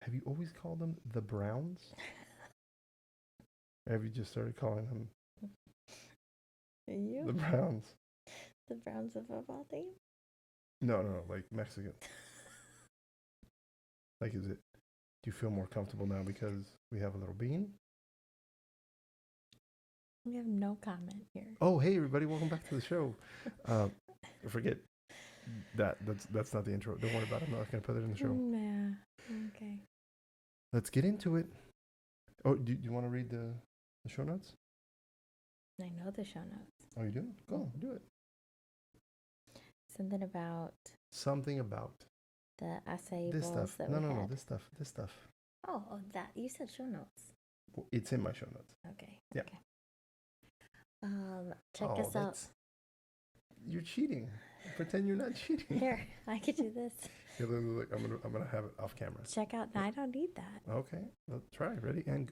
Have you always called them the Browns? Or have you just started calling them You? the Browns? The Browns of football team? No, like Mexican. Like, is it? Do you feel more comfortable now because we have a little bean? We have no comment here. Oh, hey everybody, welcome back to the show. Uh, forget that. That's not the intro. Don't worry about it. I'm not gonna put it in the show. Yeah. Okay. Let's get into it. Oh, do you want to read the show notes? I know the show notes. Oh, you do? Go, do it. Something about Something about the acai this bowls stuff. that No, we no, had. no. This stuff. Oh, that you said show notes. It's in my show notes. Okay. Yeah. Okay. Check us out. You're cheating. Pretend you're not cheating. Here, I could do this. Here, look, I'm gonna have it off camera. Check out. I don't need that. Okay, let's try. Ready and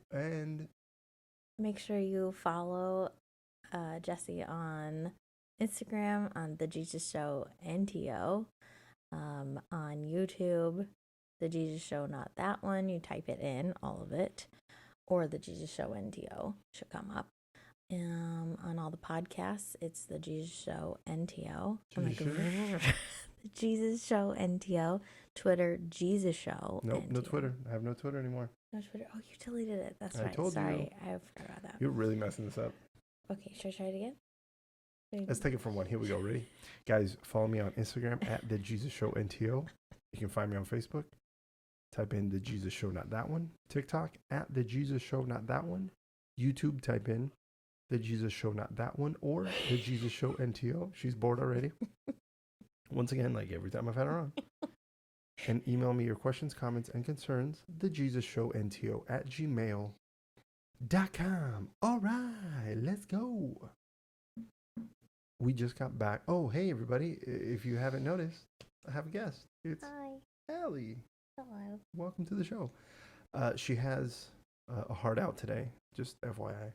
Make sure you follow Jesse on Instagram on the Jesus Show NTO. On YouTube, the Jesus Show, not that one. You type it in, all of it, or the Jesus Show NTO should come up. On all the podcasts, it's the Jesus Show NTO. I'm like, the Jesus Show NTO. Twitter, Jesus Show. Nope, NTO. no Twitter. I have no Twitter anymore. No Twitter. Oh, you deleted it. That's I right. told Sorry, you. I forgot about that. You're really messing this up. Okay, should I try it again? Let's take it from one. Here we go. Ready? Guys, follow me on Instagram at the Jesus Show NTO. You can find me on Facebook. Type in the Jesus Show, not that one. TikTok at the Jesus Show, not that one. YouTube, type in the Jesus Show, not that one, or the Jesus Show NTO. She's bored already. Once again, like every time I've had her on. And email me your questions, comments, and concerns. The Jesus Show NTO at gmail.com. All right, let's go. We just got back. Oh, hey, everybody. If you haven't noticed, I have a guest. It's Hi. Allie. Hello. Welcome to the show. She has a heart out today, just FYI.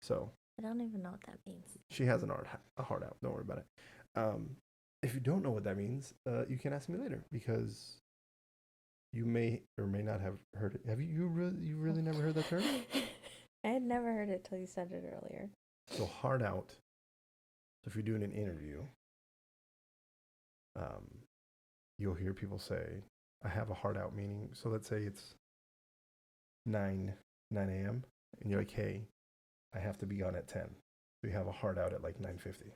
So I don't even know what that means. she has a heart out. Don't worry about it. If you don't know what that means, you can ask me later because you may or may not have heard it. Have you really never heard that term? I had never heard it till you said it earlier. So heart out. So if you're doing an interview, you'll hear people say, I have a heart out, meaning, so let's say it's 9 a.m. and you're like, hey, I have to be gone at 10. So you have a heart out at like 9:50.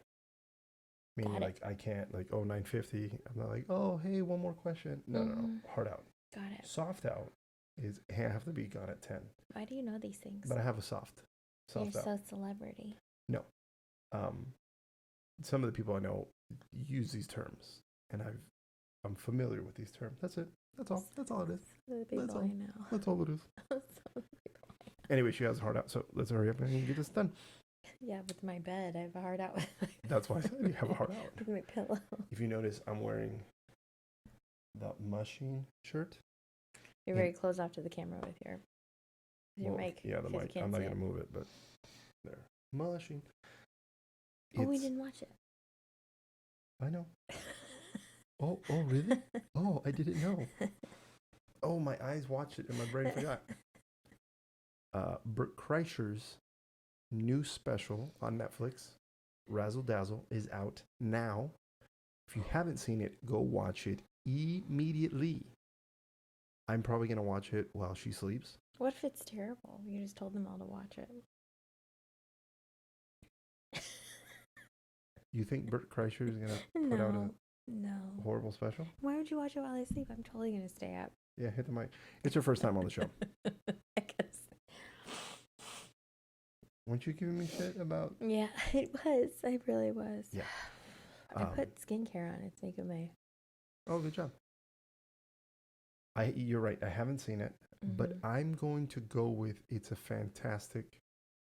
Meaning like, I can't like, 9:50. I'm not like, oh, hey, one more question. No. Heart out. Got it. Soft out is, hey, I have to be gone at 10. Why do you know these things? But I have a soft You're out. so celebrity. No. Some of the people I know use these terms, and I'm familiar with these terms. That's it. That's all. That's all it is. The people That's all. I know. That's all it is. Anyway, she has a heart out, so let's hurry up and get this done. Yeah, with my bed, I have a heart out. That's why I said you have a heart out. With my pillow. If you notice, I'm wearing the mushing shirt. You're very close off to the camera with your mic. Yeah, the mic. I'm not going to move it, but there. Mushing. We didn't watch it. I know. Oh, really? Oh, I didn't know. Oh, my eyes watched it and my brain forgot. Bert Kreischer's new special on Netflix, Razzle Dazzle, is out now. If you haven't seen it, go watch it immediately. I'm probably going to watch it while she sleeps. What if it's terrible? You just told them all to watch it. You think Bert Kreischer is going to put out a horrible special? Why would you watch it while I sleep? I'm totally going to stay up. Yeah, hit the mic. It's your first time on the show. I guess. Weren't you giving me shit about? Yeah, it was. I really was. Yeah. I put skincare on. It's making my... Oh, good job. You're right. I haven't seen it, but I'm going to go with it's a fantastic,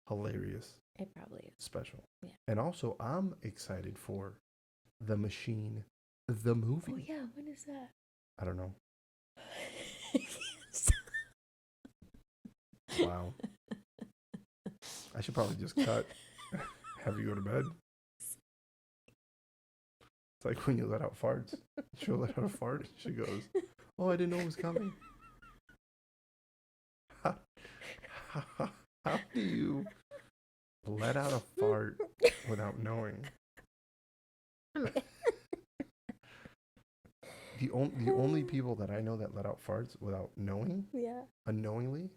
hilarious. It probably is. Special. Yeah. And also, I'm excited for The Machine, the movie. Oh, yeah. When is that? I don't know. Wow. I should probably just cut. Have you go to bed. It's like when you let out farts. She'll let out a fart. She goes, oh, I didn't know it was coming. How do you let out a fart without knowing? The only people that I know that let out farts without knowing, Yeah. unknowingly,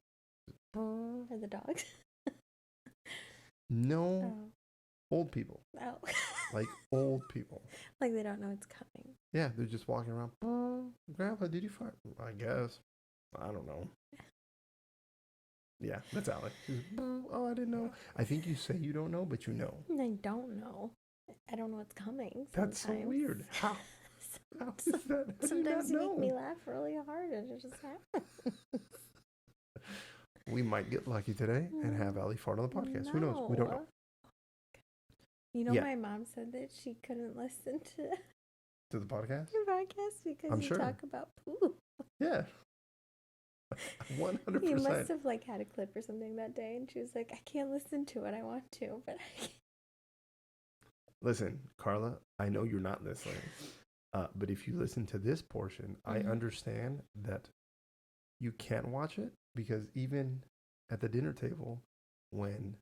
Or the dogs. no, Oh. old people. Oh. Like old people. Like they don't know it's coming. Yeah, they're just walking around. Grandpa, did you fart? I guess. I don't know. Yeah, that's Alec. Oh, I didn't know. I think you say you don't know, but you know. I don't know. I don't know what's coming. That's so weird. How? How is that? How do you not Sometimes you make me know? laugh really hard and it just happens. We might get lucky today and have Ali fart on the podcast. Who knows? We don't know. You know, Yeah. my mom said that she couldn't listen to To the podcast? your podcast because I'm you sure. talk about poop. Yeah. 100%. You must have like had a clip or something that day, and she was like, "I can't listen to it. I want to, but I can't." Listen, Carla, I know you're not listening. But if you listen to this portion, I understand that you can't watch it because even at the dinner table, when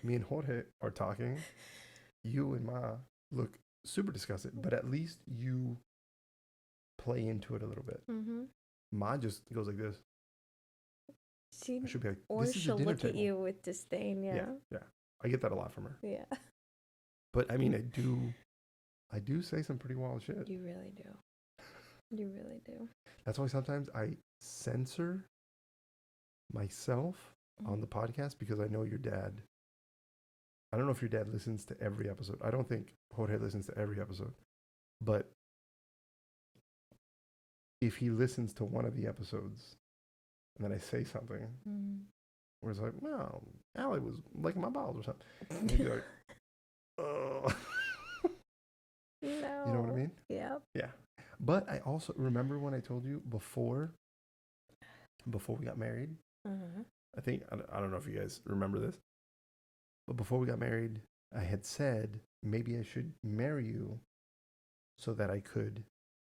me and Jorge are talking, you and Ma look super disgusted, but at least you play into it a little bit. Ma just goes like this. She I should be like, or this is she'll a dinner look table. at you with disdain. Yeah. Yeah. I get that a lot from her. Yeah. But I mean, I do say some pretty wild shit. You really do. You really do. That's why sometimes I censor myself on the podcast because I know your dad. I don't know if your dad listens to every episode. I don't think Jorge listens to every episode. But if he listens to one of the episodes and then I say something where it's like, well, Allie was licking my balls or something. And he'd be like, oh. No. You know what I mean? Yep. Yeah. But I also remember when I told you before we got married. I think I don't know if you guys remember this, but before we got married, I had said maybe I should marry you so that I could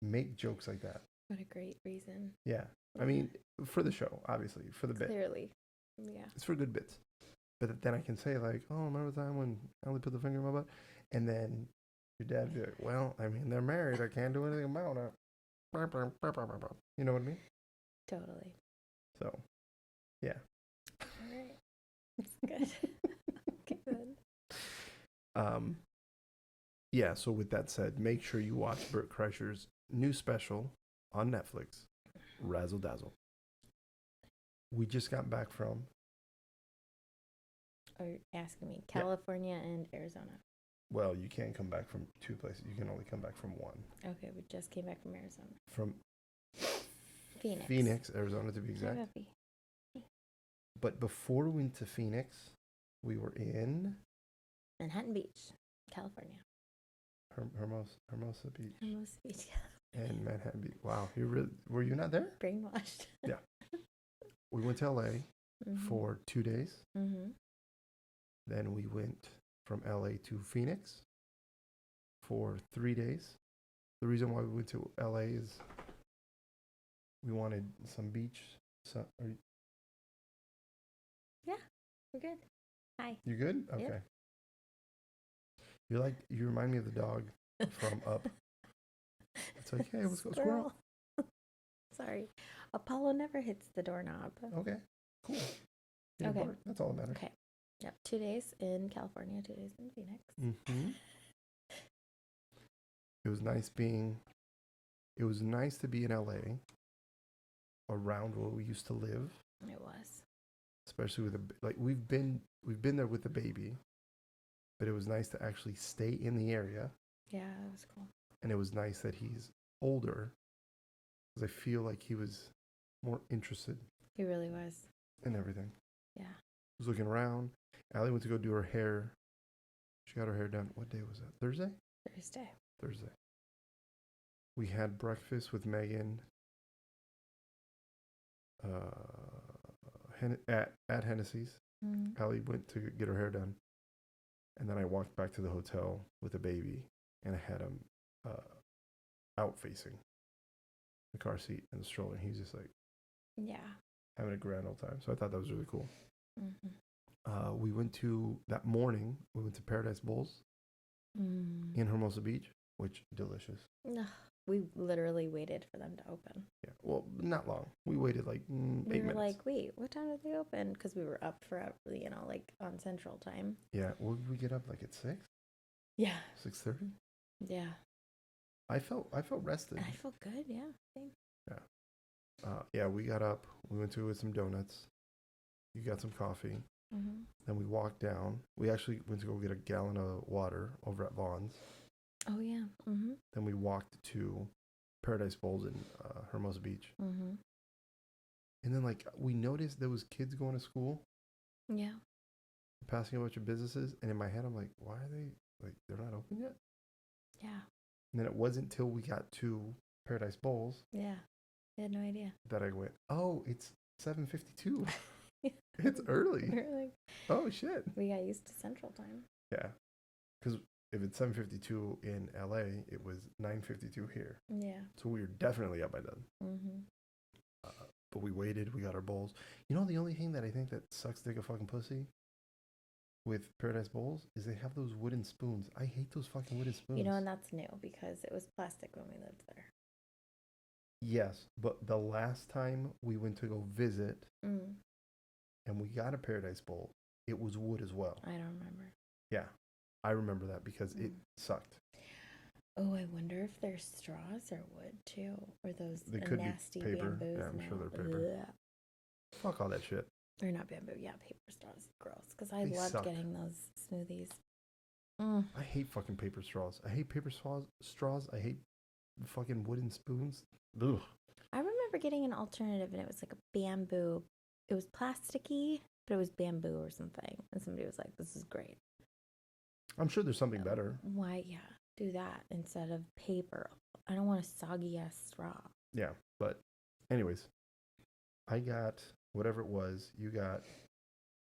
make jokes like that. What a great reason. Yeah. I mean, for the show, obviously, for the bit. Clearly. Yeah. It's for good bits. But then I can say like, oh, remember the time when Ellie put the finger in my butt? And then your dad would be like, well, I mean, they're married. I can't do anything about it. You know what I mean? Totally. So, yeah. All right. That's good. Good. Yeah, so with that said, make sure you watch Bert Kreischer's new special on Netflix, Razzle Dazzle. We just got back from... Are you asking me? California and Arizona. Well, you can't come back from two places. You can only come back from one. Okay, we just came back from Arizona. From Phoenix. Phoenix, Arizona to be exact. But before we went to Phoenix, we were in... Manhattan Beach, California. Hermosa Beach. Hermosa Beach. And Manhattan Beach. Wow, were you not there? Brainwashed. Yeah. We went to LA for 2 days. Then we went from LA to Phoenix for 3 days. The reason why we went to LA is we wanted some beach. Yeah, we're good. Hi. You good? Okay. Yep. You remind me of the dog from Up. It's like, hey, let's go squirrel. Sorry. Apollo never hits the doorknob. Okay, cool. Okay. That's all that matters. Okay. Yep. 2 days in California, 2 days in Phoenix. It was nice to be in LA around where we used to live. It was. Especially with we've been there with the baby, but it was nice to actually stay in the area. Yeah, that was cool. And it was nice that he's older, because I feel like he was more interested. He really was. In everything. Yeah. He was looking around. Allie went to go do her hair. She got her hair done. What day was that? Thursday. We had breakfast with Megan at Hennessy's. Allie went to get her hair done. And then I walked back to the hotel with the baby, and I had him out facing the car seat and the stroller. And he was just like, yeah. having a grand old time. So I thought that was really cool. Mm-hmm. We went to that morning. We went to Paradise Bowls in Hermosa Beach, which delicious. Ugh, we literally waited for them to open. Yeah, well, not long. We waited like 8 minutes. We were like, wait, what time did they open? Because we were up for, you know, like on Central Time. Yeah, well, we get up like at 6. Yeah. 6:30. Yeah. I felt rested. I felt good. Yeah. Same. Yeah. Yeah, we got up. We went to with some donuts. You got some coffee. Mm-hmm. Then we walked down. We actually went to go get a gallon of water over at Vaughn's. Oh yeah. Mm-hmm. Then we walked to Paradise Bowls in Hermosa Beach. Mm-hmm. And then like we noticed there was kids going to school, Yeah. passing a bunch of businesses, and in my head I'm like, why are they like they're not open yet? Yeah. And then it wasn't until we got to Paradise Bowls Yeah. I had no idea. that I went, oh, it's 7:52. It's early. We're like, Oh shit. we got used to Central Time. Yeah, because if it's 7:52 in LA, it was 9:52 here. Yeah. So we were definitely up by then. Mm-hmm. But we waited. We got our bowls. You know, the only thing that I think that sucks dick a fucking pussy with Paradise Bowls is they have those wooden spoons. I hate those fucking wooden spoons. You know, and that's new because it was plastic when we lived there. Yes, but the last time we went to go visit and we got a Paradise Bowl, it was wood as well. I don't remember. Yeah, I remember that because it sucked. Oh, I wonder if they're straws or wood too, or those They could nasty be paper. bamboos. Yeah, I'm sure now. they're paper. Ugh. Fuck all that shit. Or not bamboo, yeah, paper straws. Gross. Because I They loved suck. getting those smoothies. I hate fucking paper straws. I hate paper straws. I hate fucking wooden spoons. Ugh. I remember getting an alternative, and it was like a bamboo. It was plasticky, but it was bamboo or something. And somebody was like, "This is great." I'm sure there's something better. Why, yeah, do that instead of paper. I don't want a soggy ass straw. Yeah, but anyways, I got whatever it was. You got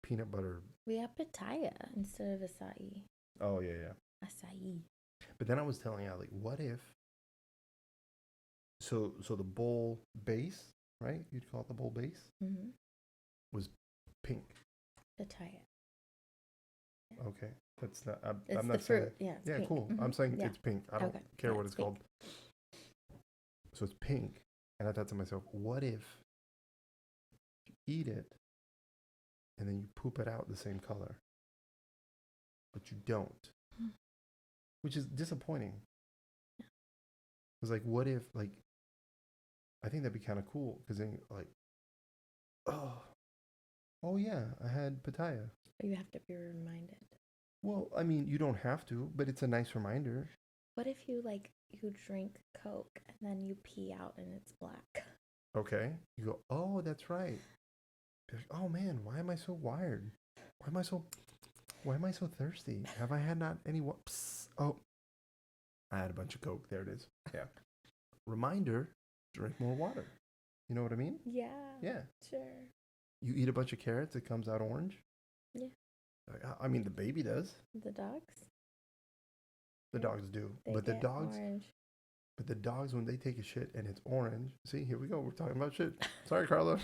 peanut butter. We got pitaya instead of acai. Oh yeah. Acai. But then I was telling Allie, what if? So the bowl base, right? You'd call it the bowl base, was pink. Pitaya. Okay, that's not. It's I'm the not fruit. saying. Yeah, it's Yeah, pink. cool. I'm saying Yeah. it's pink. I don't care Yeah, what it's called. So it's pink, and I thought to myself, what if you eat it, and then you poop it out the same color, but you don't, which is disappointing. It's like, what if, like, I think that'd be kind of cool, because then, like, oh yeah, I had pitaya. You have to be reminded. Well, I mean, you don't have to, but it's a nice reminder. What if you drink Coke and then you pee out and it's black? Okay. You go, oh, that's right. Be like, oh man, why am I so wired? Why am I so thirsty? Have I had not any Oh, I had a bunch of Coke. There it is. Yeah. Reminder, drink more water. You know what I mean? Yeah. Yeah. Sure. You eat a bunch of carrots, it comes out orange. Yeah. I mean, the baby does. The dogs? The dogs do. They But the get dogs, orange. but the dogs, when they take a shit and it's orange, see, here we go. We're talking about shit. Sorry, Carla.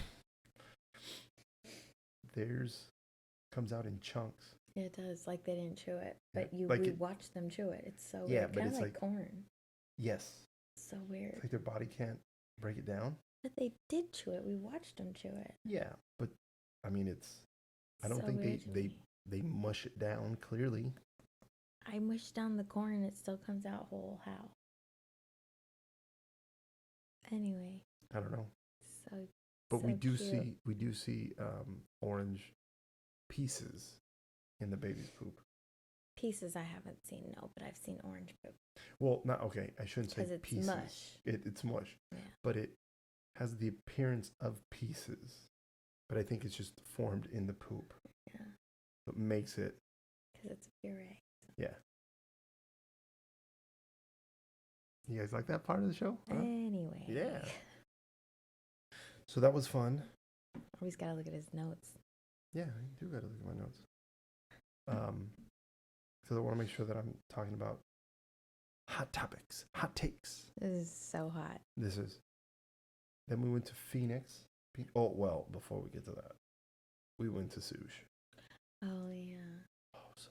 Theirs comes out in chunks. Yeah, it does. Like they didn't chew it, but Yeah, we watched them chew it. It's so Yeah, weird. but Kind of it's like like- corn. Yes. So weird. It's like their body can't break it down. But they did chew it. We watched them chew it. Yeah, but I mean, it's. I don't So think weird to me. they mush it down clearly. I mush down the corn and it still comes out whole. How? Anyway. I don't know. So. But so we do cute. see orange pieces in the baby's poop. Pieces I haven't seen, no, but I've seen orange poop. Well, not okay. I shouldn't say Because it's pieces. mush. It's mush, Yeah. but it has the appearance of pieces. But I think it's just formed in the poop. Yeah. What makes it? Because it's puree. Yeah. You guys like that part of the show? Huh? Anyway. Yeah. So that was fun. Always got to look at his notes. Yeah, I do got to look at my notes. Because I want to make sure that I'm talking about hot topics, hot takes. This is so hot. This is. Then we went to Phoenix Oh, well, before we get to that, we went to sushi. Oh, yeah. Oh, so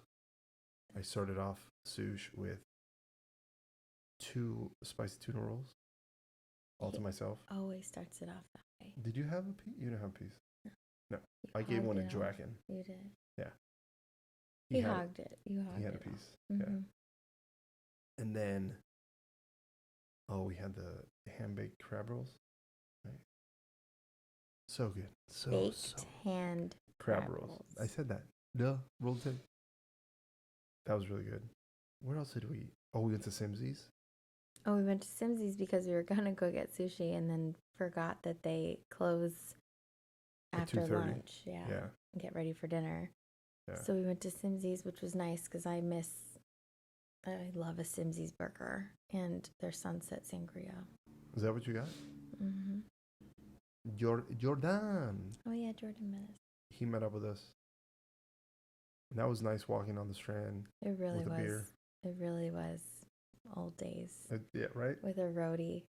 I started off sushi with 2 spicy tuna rolls, all to myself. Always starts it off that way. Did you have a piece? You didn't have a piece. No. You I gave one to hogged it Joaquin. all. You did. Yeah. He hogged it. You hogged it. He had a all. piece. Mhm. Yeah. And then, we had the hand-baked crab rolls. Right. So good. Baked hand crab rolls. I said that. Duh. Rolled in. That was really good. Where else did we eat? Oh, we went to Simsi's. Oh, we went to Simsi's because we were gonna go get sushi and then forgot that they close At after 2:30. lunch. Yeah. Yeah. And get ready for dinner. Yeah. So we went to Simsi's, which was nice because I love a Simsi's burger and their sunset sangria. Is that what you got? Mhm. Jordan. Oh yeah, Jordan met us. He met up with us. And that was nice walking on the Strand. It really with a was. beer. It really was. Old days. Yeah, right? With a roadie.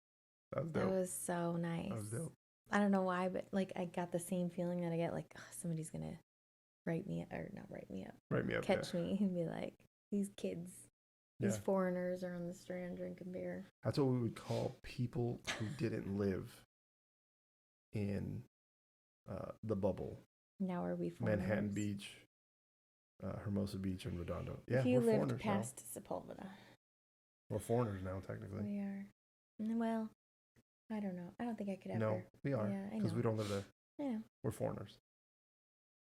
That was dope. That was so nice. That was dope. I don't know why, but like I got the same feeling that I get like somebody's gonna write me up. Catch me and be like, these kids, these foreigners are on the Strand drinking beer. That's what we would call people who didn't live in the bubble. Now are we foreigners? Manhattan Beach, Hermosa Beach, and Redondo. Yeah, if you we're lived foreigners past Sepulveda. We're foreigners now, technically. We are. Well, I don't know. I don't think I could ever. No, we are. Yeah, I know. Because we don't live there. I know. We're foreigners.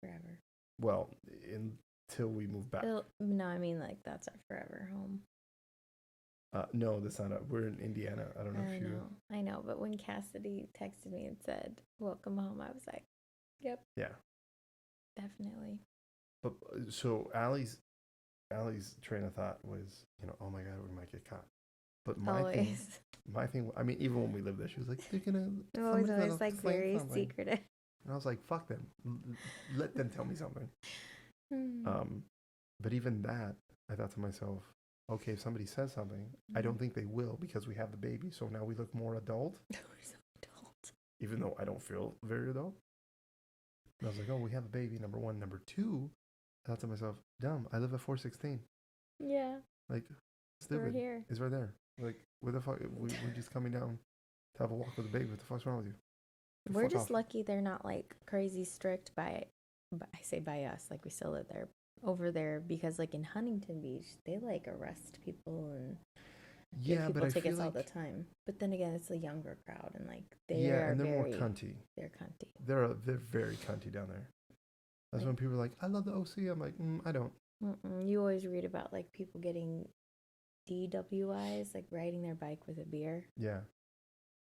Forever. Well, until we move back. No, I mean like that's our forever home. No, that's not. We're in Indiana. I don't know if you. I know, but when Cassidy texted me and said, "Welcome home," I was like, "Yep." Yeah. Definitely. But so Allie's train of thought was, oh my God, we might get caught. But my thing, I mean, even when we lived there, she was like, they're gonna. Always like very secretive. And I was like, fuck them. Let them tell me something. But even that, I thought to myself, okay, if somebody says something, I don't think they will because we have the baby. So now we look more adult. We're so adult. Even though I don't feel very adult. And I was like, oh, we have a baby, number one. Number two, I thought to myself, dumb, I live at 416. Yeah. Like, stupid. We're here. It's right there. Like, where the fuck? We're just coming down to have a walk with the baby. What the fuck's wrong with you? We're just lucky they're not like crazy strict by I say by us, like we still live there over there because like in Huntington Beach they like arrest people and give people tickets all the time. But then again, it's a younger crowd and like they're more cunty. They're cunty. They're very cunty down there. That's when people are like, I love the OC. I'm like, I don't. You always read about like people getting DWIs, like riding their bike with a beer. Yeah.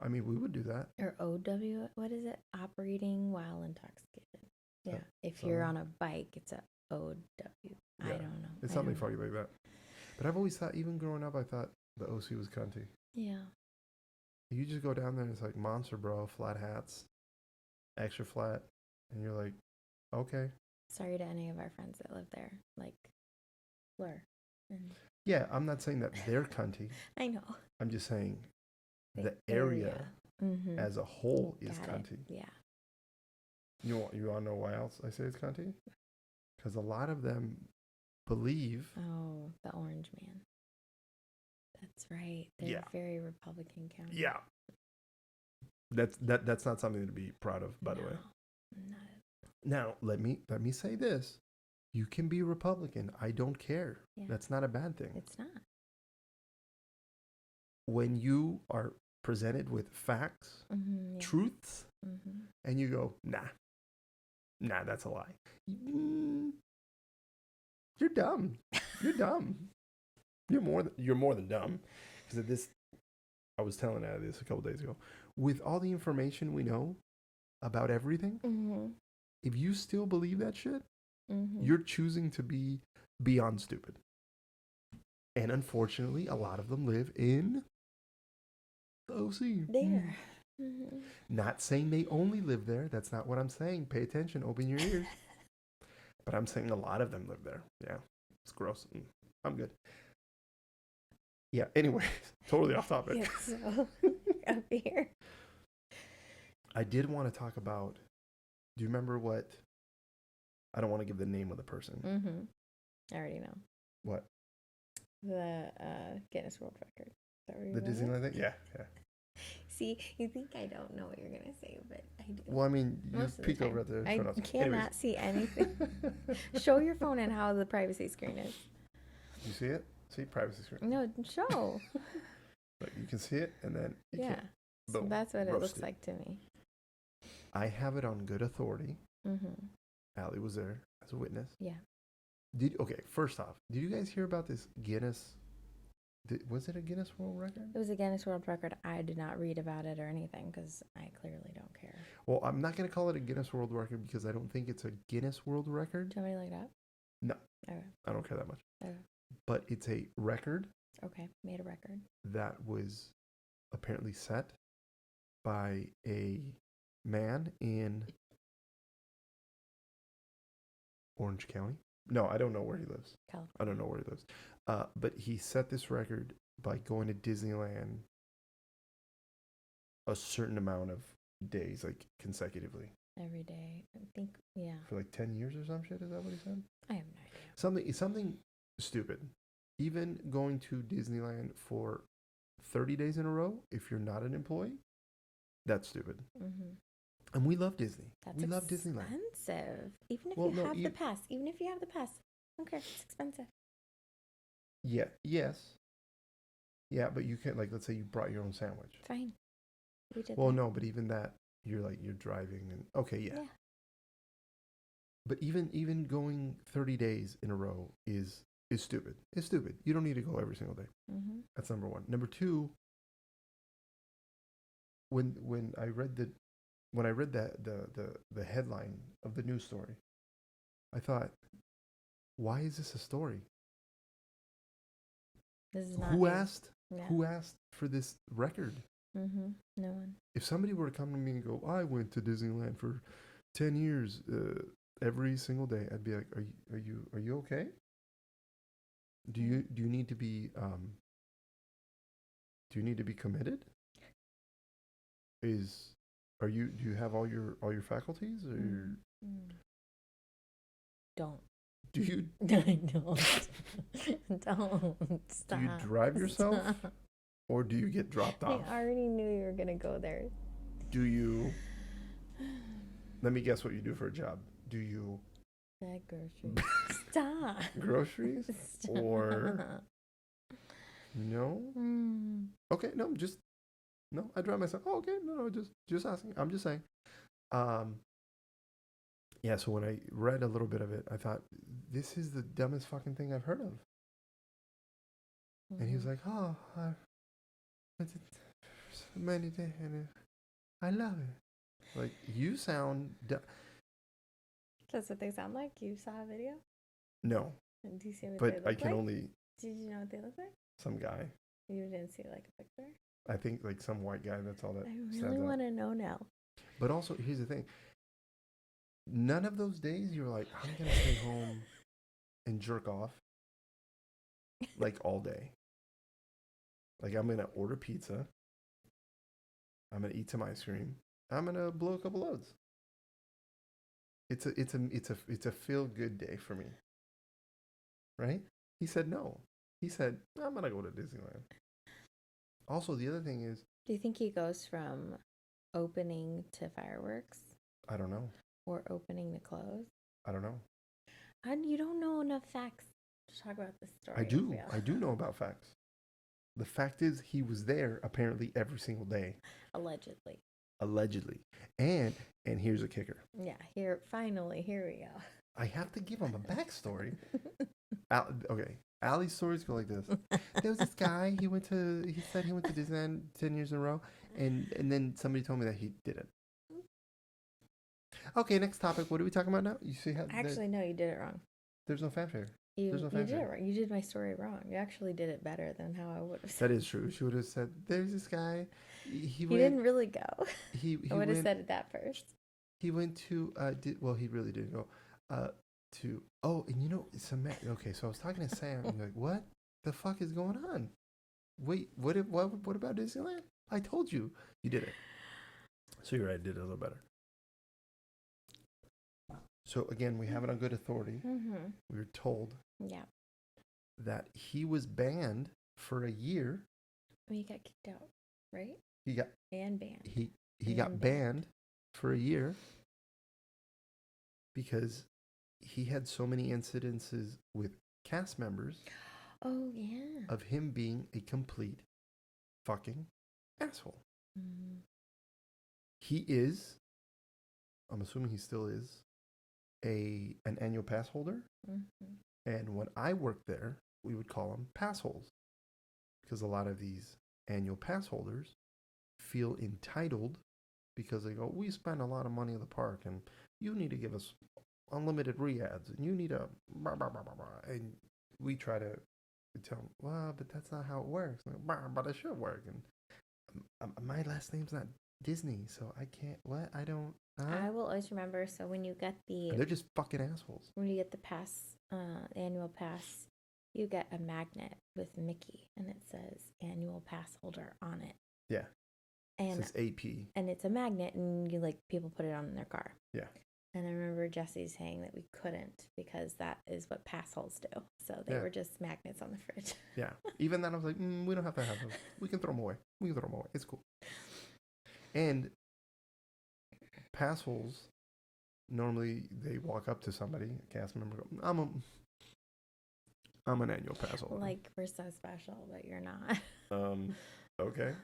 I mean, we would do that. Or OW, what is it? Operating while intoxicated. Yeah. If you're on a bike, it's a OW. Yeah. I don't know. It's something funny like that. But I've always thought, even growing up, I thought the OC was cunty. Yeah. You just go down there and it's like monster, bro, flat hats, extra flat. And you're like, okay. Sorry to any of our friends that live there. Like, Fleur. Yeah, I'm not saying that they're cunty. I know. I'm just saying the area as a whole is cunty. Yeah. You want to know why else I say it's cunty? Because a lot of them believe. Oh, the Orange Man. That's right. They're very Republican county. Yeah. That's not something to be proud of, by the way. No. Now let me say this: you can be Republican. I don't care. Yeah. That's not a bad thing. It's not. When you are presented with facts, truths, and you go, nah, that's a lie. You're dumb. You're dumb. You're more than dumb. Because this, I was telling Ada this a couple days ago. With all the information we know about everything, if you still believe that shit, you're choosing to be beyond stupid. And unfortunately, a lot of them live in the OC. There. Not saying they only live there. That's not what I'm saying. Pay attention. Open your ears. But I'm saying a lot of them live there. Yeah. It's gross. I'm good. Yeah. Anyways, totally off topic. Yeah, so up here. I did want to talk about. Do you remember what? I don't want to give the name of the person. Mm-hmm. I already know. What? The Guinness World Record. Is that what The Disneyland thing? Yeah, yeah. See, you think I don't know what you're gonna say, but I do. Well, I mean, you Most of the peek time. over at the I front office. cannot Anyways. see anything. Show your phone and how the privacy screen is. You see it? See privacy screen. No, show. Look, you can see it, and then you Yeah. can't. So Boom. that's what it looks Roasted. like to me. I have it on good authority. Mm-hmm. Allie was there as a witness. Yeah. Okay, first off, did you guys hear about this Guinness? Was it a Guinness World Record? It was a Guinness World Record. I did not read about it or anything because I clearly don't care. Well, I'm not going to call it a Guinness World Record because I don't think it's a Guinness World Record. Do you want me to look it up? No. Okay. I don't care that much. Okay. But it's a record Okay. Made a record. that was apparently set by a man in Orange County. No, I don't know where he lives. California. I don't know where he lives. But he set this record by going to Disneyland a certain amount of days, like consecutively. Every day. I think, yeah. For like 10 years or some shit, is that what he said? I have no idea. Something stupid. Even going to Disneyland for 30 days in a row, if you're not an employee, that's stupid. Mm-hmm. And we love Disney. That's we love Disneyland. expensive. Even if Well, you no, have the pass. Even if you have the pass. I don't care. It's expensive. Yeah, yes. Yeah, but you can, like, let's say you brought your own sandwich. Fine. We did Well, that. no, but even that, you're driving and, okay, yeah. But even going 30 days in a row is stupid. It's stupid. You don't need to go every single day. Mm-hmm. That's number one. Number two, when I read the headline of the news story, I thought, why is this a story? This is not Who new. asked? Yeah. Who asked for this record? Mm-hmm. No one. If somebody were to come to me and go, I went to Disneyland for 10 years every single day, I'd be like, are you okay? Do you need to be committed? Do you have all your faculties, or Don't. do you I don't. Don't. Stop. do you drive yourself, Stop. or do you get dropped off? I already knew you were gonna go there. Do you? Let me guess what you do for a job. Do you Bag groceries. Stop. groceries Stop. or no? Okay, no, just no. I drive myself. Oh, okay, no, just asking. I'm just saying. Yeah. So when I read a little bit of it, I thought this is the dumbest fucking thing I've heard of. And he was like, "Oh, I did so many days, and I love it." Like, you sound That's what they sound like. You saw a video? no, Do you see what they but look I can like? only Did you know what they look like? some guy. You didn't see like a picture? I think like some white guy. That's all that I stands really out. want to know now. But also, here's the thing. None of those days you're like, I'm gonna stay home and jerk off like all day. Like, I'm gonna order pizza. I'm gonna eat some ice cream. I'm gonna blow a couple loads. It's a feel good day for me. Right? He said no. He said, I'm gonna go to Disneyland. Also, the other thing is, Do you think he goes from opening to fireworks I don't know. or opening to close? I don't know. And you don't know enough facts to talk about this story. I do. feel. I do know about facts. The fact is, he was there apparently every single day. Allegedly. Allegedly. And here's a kicker. Yeah, here we go. I have to give him a backstory. Okay. Allie's stories go like this. There was this guy, he said he went to Disneyland 10 years in a row, and then somebody told me that he didn't. Okay, next topic. What are we talking about now? You see how Actually, no, you did it wrong. there's no fanfare. You There's no did it fanfare. wrong. You did my story wrong. You actually did it better than how I would have said. That is true. She would have said, there's this guy. He Didn't really go. He I would have went, said that first. he went to he really didn't go and you know, okay, so I was talking to Sam and like, what the fuck is going on? Wait, what about Disneyland? I told you did it. So you're right, I did it a little better. So again, we have it on good authority. Mm-hmm. We were told Yeah. that he was banned for a year. He got kicked out, right? He got And banned. he got banned for a year because he had so many incidences with cast members. Oh, yeah. Of him being a complete fucking asshole. Mm-hmm. He is, I'm assuming he still is, an annual pass holder. Mm-hmm. And when I worked there, we would call them pass holes. Because a lot of these annual pass holders feel entitled because they go, we spend a lot of money at the park and you need to give us unlimited re-ads and you need a blah, blah, blah, blah, blah. And we try to tell them, well, but that's not how it works. Like, but it should work. And my last name's not Disney, so I can't, what? I don't. I will always remember. So when you get They're just fucking assholes. When you get the pass, annual pass, you get a magnet with Mickey, and it says annual pass holder on it. Yeah. And it says AP. And it's a magnet, and people put it on in their car. Yeah. And I remember Jesse saying that we couldn't because that is what pass holes do. So they were just magnets on the fridge. Yeah. Even then, I was like, we don't have to have them. We can throw them away. It's cool. And pass holes, normally they walk up to somebody, a cast member, go, I'm an annual pass holder. Like, we're so special, but you're not. Okay.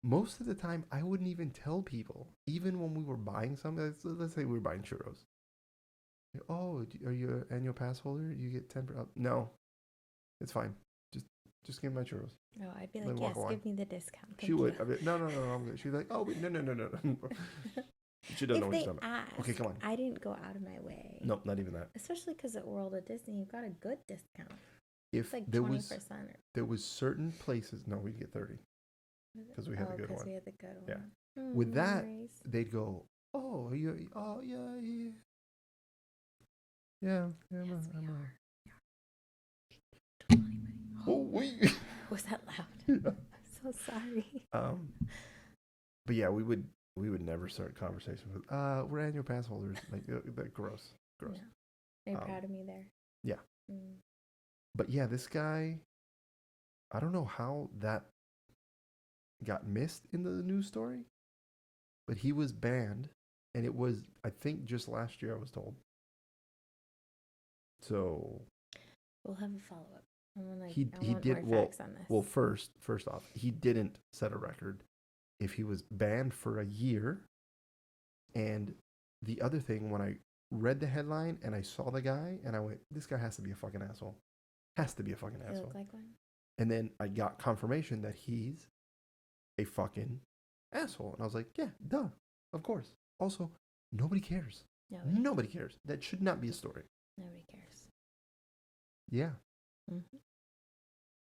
Most of the time, I wouldn't even tell people, even when we were buying something. Let's say we were buying churros. Oh, are you an annual pass holder? You get 10%. No, it's fine. Just give me my churros. No, I'd be like, yes, give me the discount. She would. I'd be, no, I'm good. She'd be like, oh, wait, no. She doesn't know what she's talking about. Okay, come on. I didn't go out of my way. No, not even that. Especially because at World of Disney, you got a good discount. If it's like there 20%. There was certain places. No, we'd get 30. Because we had the good one. Because we had the good one. Yeah. With that, they'd go, oh, yeah. Yeah, I'm Oh, wait. Was that loud? Yeah. I'm so sorry. But yeah, we would never start conversations with, we're annual pass holders. Like, gross. No. Are you proud of me there? Yeah. But yeah, this guy, I don't know how that got missed in the news story, but he was banned, and it was, I think, just last year, I was told. So we'll have a follow-up. He did well. First off, he didn't set a record if he was banned for a year. And the other thing, when I read the headline and I saw the guy, and I went, "This guy has to be a fucking asshole. Has to be a fucking asshole." Look like one. And then I got confirmation that he's a fucking asshole, and I was like, "Yeah, duh, of course." Also, nobody cares. Nobody cares. That should not be a story. Nobody cares. Yeah. Mm-hmm.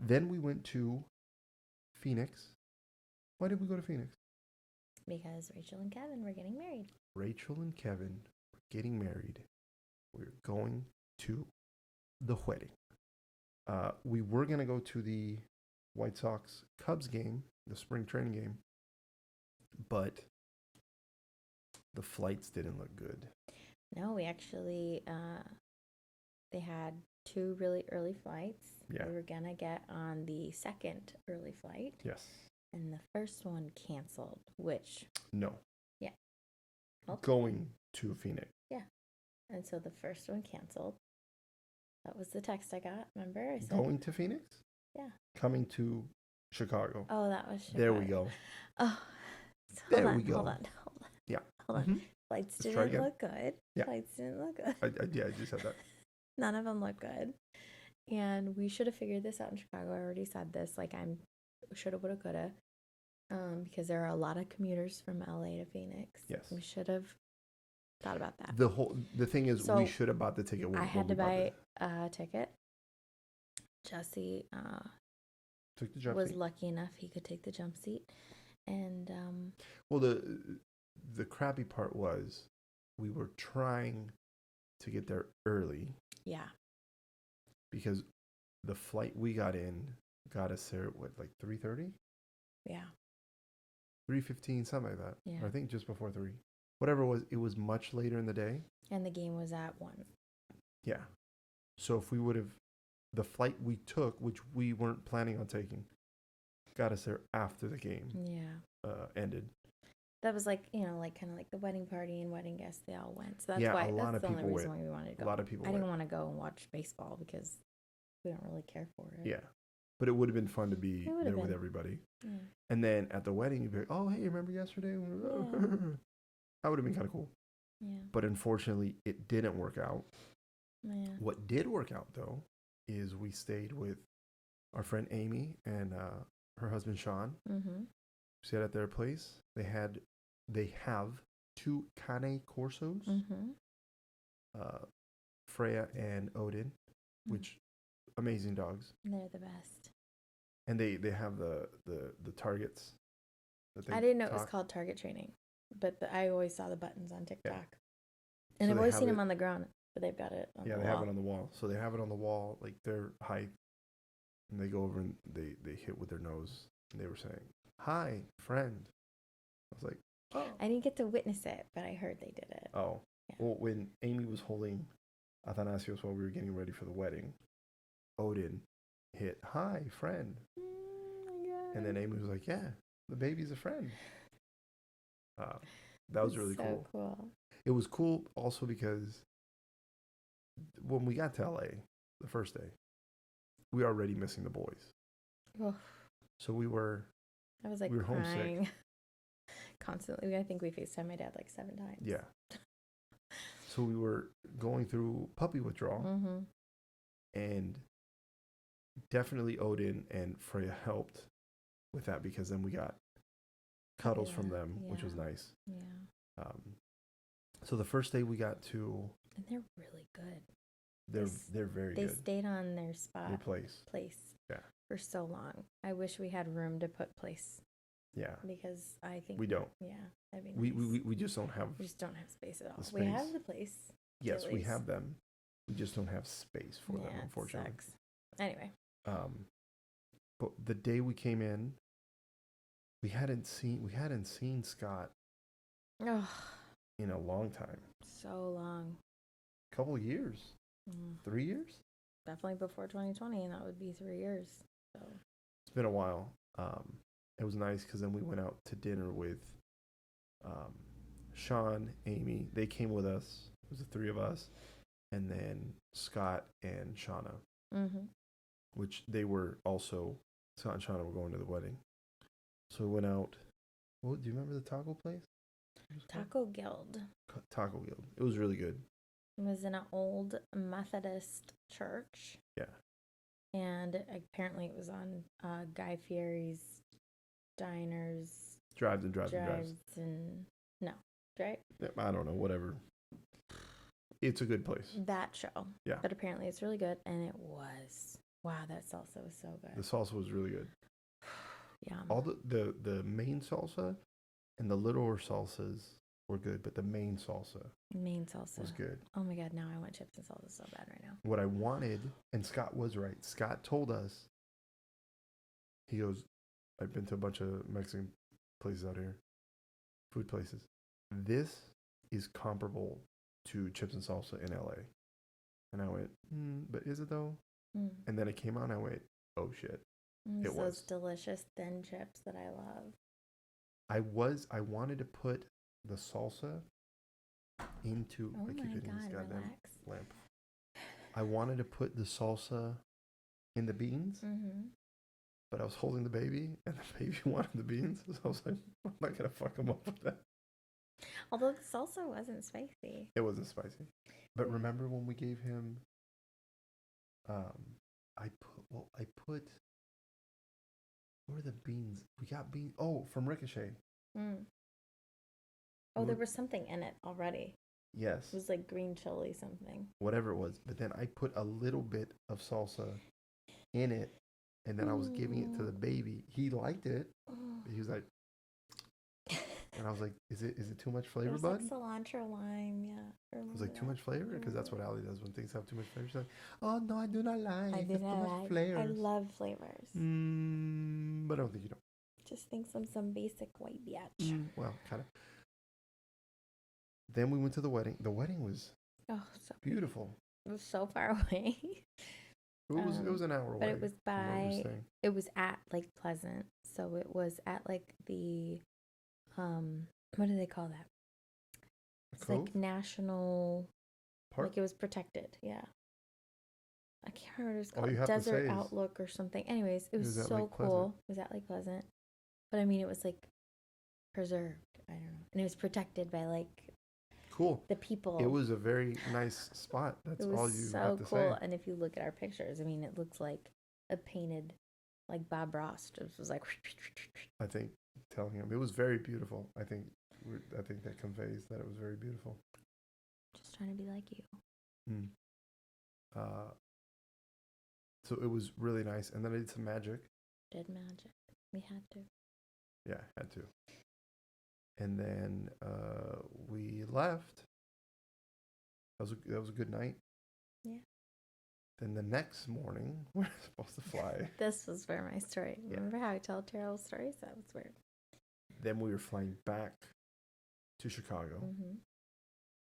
Then we went to Phoenix. Why did we go to Phoenix? Because Rachel and Kevin were getting married. Rachel and Kevin were getting married. We're going to the wedding. We were going to go to the White Sox Cubs game, the spring training game, but the flights didn't look good. No, we actually, they had 2 really early flights. Yeah. We were going to get on the second early flight. Yes. And the first one canceled, which... No. Yeah. Okay. Going to Phoenix. Yeah. And so the first one canceled. That was the text I got, remember? I said, going to Phoenix? Yeah. Coming to Chicago. Oh, that was Chicago. There we go. Oh, Hold on. Yeah. Hold on. Mm-hmm. Flights didn't look good. Yeah. Flights didn't look good. I just said that. None of them look good. And we should have figured this out in Chicago. I already said this. Like, I'm shoulda, woulda, coulda. Because there are a lot of commuters from LA to Phoenix. Yes. We should have thought about that. The thing is, we should have bought the ticket. I had to buy a ticket. Jesse took the jump was seat. lucky enough he could take the jump seat. And well, the crappy part was we were trying to get there early. Yeah. Because the flight we got in got us there at, what, like 3:30? Yeah. 3:15, something like that. Yeah. Or I think just before 3. Whatever it was much later in the day. And the game was at 1. Yeah. So if we would have, the flight we took, which we weren't planning on taking, got us there after the game ended. That was like, you know, like kind of like the wedding party and wedding guests, they all went. So that's Yeah, why a lot that's of the only people reason went. why we wanted to go. A lot of people I didn't went. want to go and watch baseball because we don't really care for it. Yeah. But it would have been fun to be It would there have with been. everybody. Yeah. And then at the wedding, you'd be like, oh, hey, remember yesterday? That would have been kind of cool. Yeah. But unfortunately, it didn't work out. Yeah. What did work out, though, is we stayed with our friend Amy and her husband, Sean. Mm-hmm. We stayed at their place. They have 2 Cane Corsos, Mm-hmm. Freya and Odin, which amazing dogs. They're the best. And they have the targets. That I didn't know it was called target training, but I always saw the buttons on TikTok. Yeah. And So I've they always have seen it- them on the ground, but they've got it on the Yeah, wall. they have it on the wall. So they have it on the wall, like their height. And they go over and they hit with their nose. And they were saying, hi, friend. I was like, oh. I didn't get to witness it, but I heard they did it. Oh. Yeah. Well, when Amy was holding Athanasios while we were getting ready for the wedding, Odin hit, hi, friend. Oh my God. And then Amy was like, yeah, the baby's a friend. That was really so cool. It was cool also because when we got to LA the first day, we were already missing the boys. Oh. So we were Homesick. Constantly. I think we FaceTime my dad like 7 times. Yeah. So we were going through puppy withdrawal. Mm-hmm. And definitely Odin and Freya helped with that because then we got cuddles from them, which was nice. Yeah. So the first day we got to, and they're really good. they're very they good. They stayed on their spot. Their place. Yeah. For so long. I wish we had room to put place. Yeah. Because I think we don't. Yeah. That'd be nice. We just don't have. We just don't have space at all. Space. We have the place. Yes, we have them. We just don't have space for them, unfortunately. It sucks. Anyway. But the day we came in, we hadn't seen Scott in a long time. So long. Couple of years. 3 years? Definitely before 2020, and that would be 3 years. So it's been a while. It was nice because then we went out to dinner with Sean, Amy. They came with us. It was the 3 of us, and then Scott and Shauna, which they were also. Scott and Shauna were going to the wedding, so we went out. Do you remember the taco place? Taco Guild. Taco Guild. It was really good. It was in an old Methodist church. Yeah. And apparently it was on Guy Fieri's Diners. Drives. No, right? I don't know, whatever. It's a good place. That show. Yeah. But apparently it's really good, and it was. Wow, that salsa was so good. The salsa was really good. Yum. All the main salsa and the littler salsas were good, but the main salsa was good. Oh my God, now I want chips and salsa so bad right now. What I wanted, and Scott was right. Scott told us, he goes, I've been to a bunch of Mexican places out here, food places. This is comparable to chips and salsa in LA. And I went, but is it though? And then it came out and I went, oh shit. It was. Those delicious thin chips that I love. I wanted to put the salsa into. Oh I keep my hitting this God, goddamn relax. lamp. I wanted to put the salsa in the beans, but I was holding the baby, and the baby wanted the beans, so I was like, I'm not gonna fuck him up with that. Although the salsa wasn't spicy. It wasn't spicy, but remember when we gave him? I put. Where were the beans? We got beans. Oh, from Ricochet. Oh, there was something in it already. Yes. It was like green chili something. Whatever it was. But then I put a little bit of salsa in it, and then I was giving it to the baby. He liked it. He was like, and I was like, is it too much flavor, There's bud? like cilantro, lime, yeah. I was like, too much flavor? Because that's what Allie does when things have too much flavor. She's like, oh, no, I do not like. I do It's not too much like. flavors. I love flavors. But I don't think you know. Just think some basic white biatch. Well, kind of. Then we went to the wedding. The wedding was So beautiful. It was so far away. It was an hour away. But it was from where we were by staying. it was at Lake Pleasant, so it was at like the what do they call that? It's like national park. Like it was protected. Yeah. I can't remember what it was All you called. have to say Desert is- Outlook or something. Anyways, it was at so Lake cool. Pleasant. It was at Lake Pleasant. But I mean, it was like preserved. I don't know. And it was protected by like Cool. the people. It was a very nice spot. That's It was all you so have to cool. say. And if you look at our pictures, I mean, it looks like a painted, like Bob Ross. It was like. I think telling him it was very beautiful. I think that conveys that it was very beautiful. Just trying to be like you. So it was really nice, and then I did some magic. Did magic. We had to. Yeah, had to. And then we left. That was a good night. Yeah. Then the next morning, we're supposed to fly. This was where my story. Yeah. Remember how I tell terrible stories? That was weird. Then we were flying back to Chicago,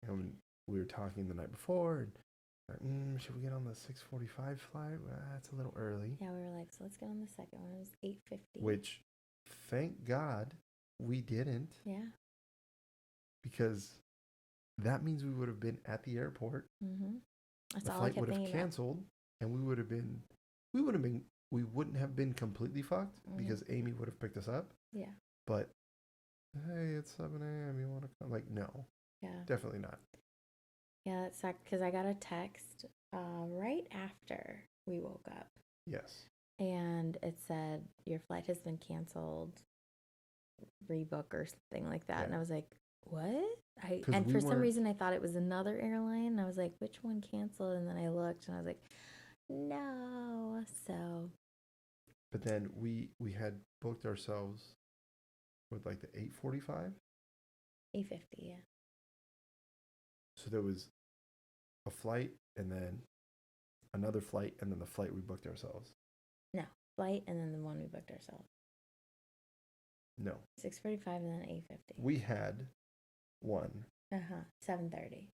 and we were talking the night before. And like, should we get on the 6:45 flight? Well, that's a little early. Yeah, we were like, so let's get on the second one. It was 8:50. Which, thank God, we didn't. Yeah. Because that means we would have been at the airport. That's The all I flight kept would have thinking canceled, and we wouldn't have been completely fucked because Amy would have picked us up. Yeah. But hey, it's 7 a.m. You want to come? Like, no. Yeah. Definitely not. Yeah, that sucked because I got a text right after we woke up. Yes. And it said, your flight has been canceled, rebook or something like that. Yeah. And I was like, what? And for some reason I thought it was another airline. And I was like, which one canceled? And then I looked and I was like, no. So. But then we had booked ourselves with like the 8:45. 8:50, yeah. So there was a flight and then another flight and then the flight we booked ourselves. No, flight and then the one we booked ourselves. No. 6:45 and then 8:50. We had one. 7:30.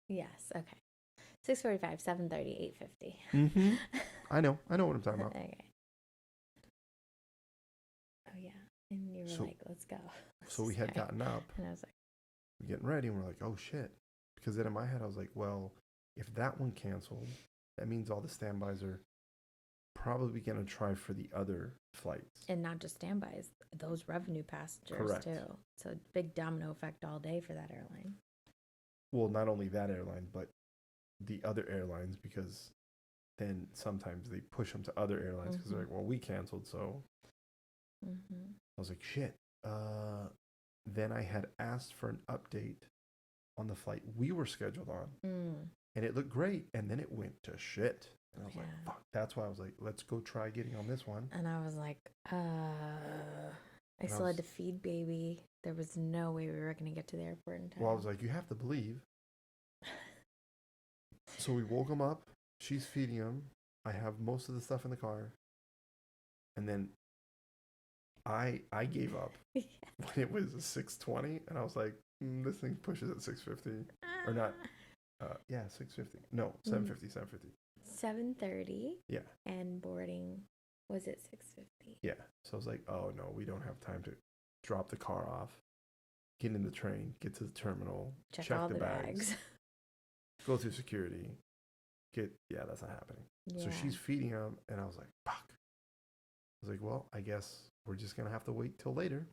Yes, okay. 6:45, 7:30, 8:50. Mm-hmm. I know what I'm talking about. Okay. Oh yeah, and you were like, "Let's go." So we had gotten up, and I was like, we're getting ready, and we're like, "Oh shit!" Because then in my head, I was like, "Well, if that one canceled, that means all the standbys are probably gonna try for the other flights." And not just standbys, those revenue passengers. Correct. Too. So big domino effect all day for that airline. Well, not only that airline, but the other airlines, because then sometimes they push them to other airlines because they're like, "Well, we canceled, so." I was like, "Shit." Then I had asked for an update on the flight we were scheduled on, and it looked great, and then it went to shit. And I was like, "Fuck!" That's why I was like, "Let's go try getting on this one." And I was like, I still had to feed baby. There was no way we were going to get to the airport in time. Well, I was like, "You have to believe." So we woke him up. She's feeding him. I have most of the stuff in the car, and then I gave up when it was 6:20, and I was like, "This thing pushes at 6:50, or not?" 6:50. No, 7:50. 7:30. Yeah. And boarding was at 6:50. Yeah. So I was like, "Oh no, we don't have time to drop the car off, get in the train, get to the terminal, check all the bags, go through security, that's not happening." Yeah. So she's feeding him, and I was like, "Fuck." I was like, "Well, I guess we're just gonna have to wait till later."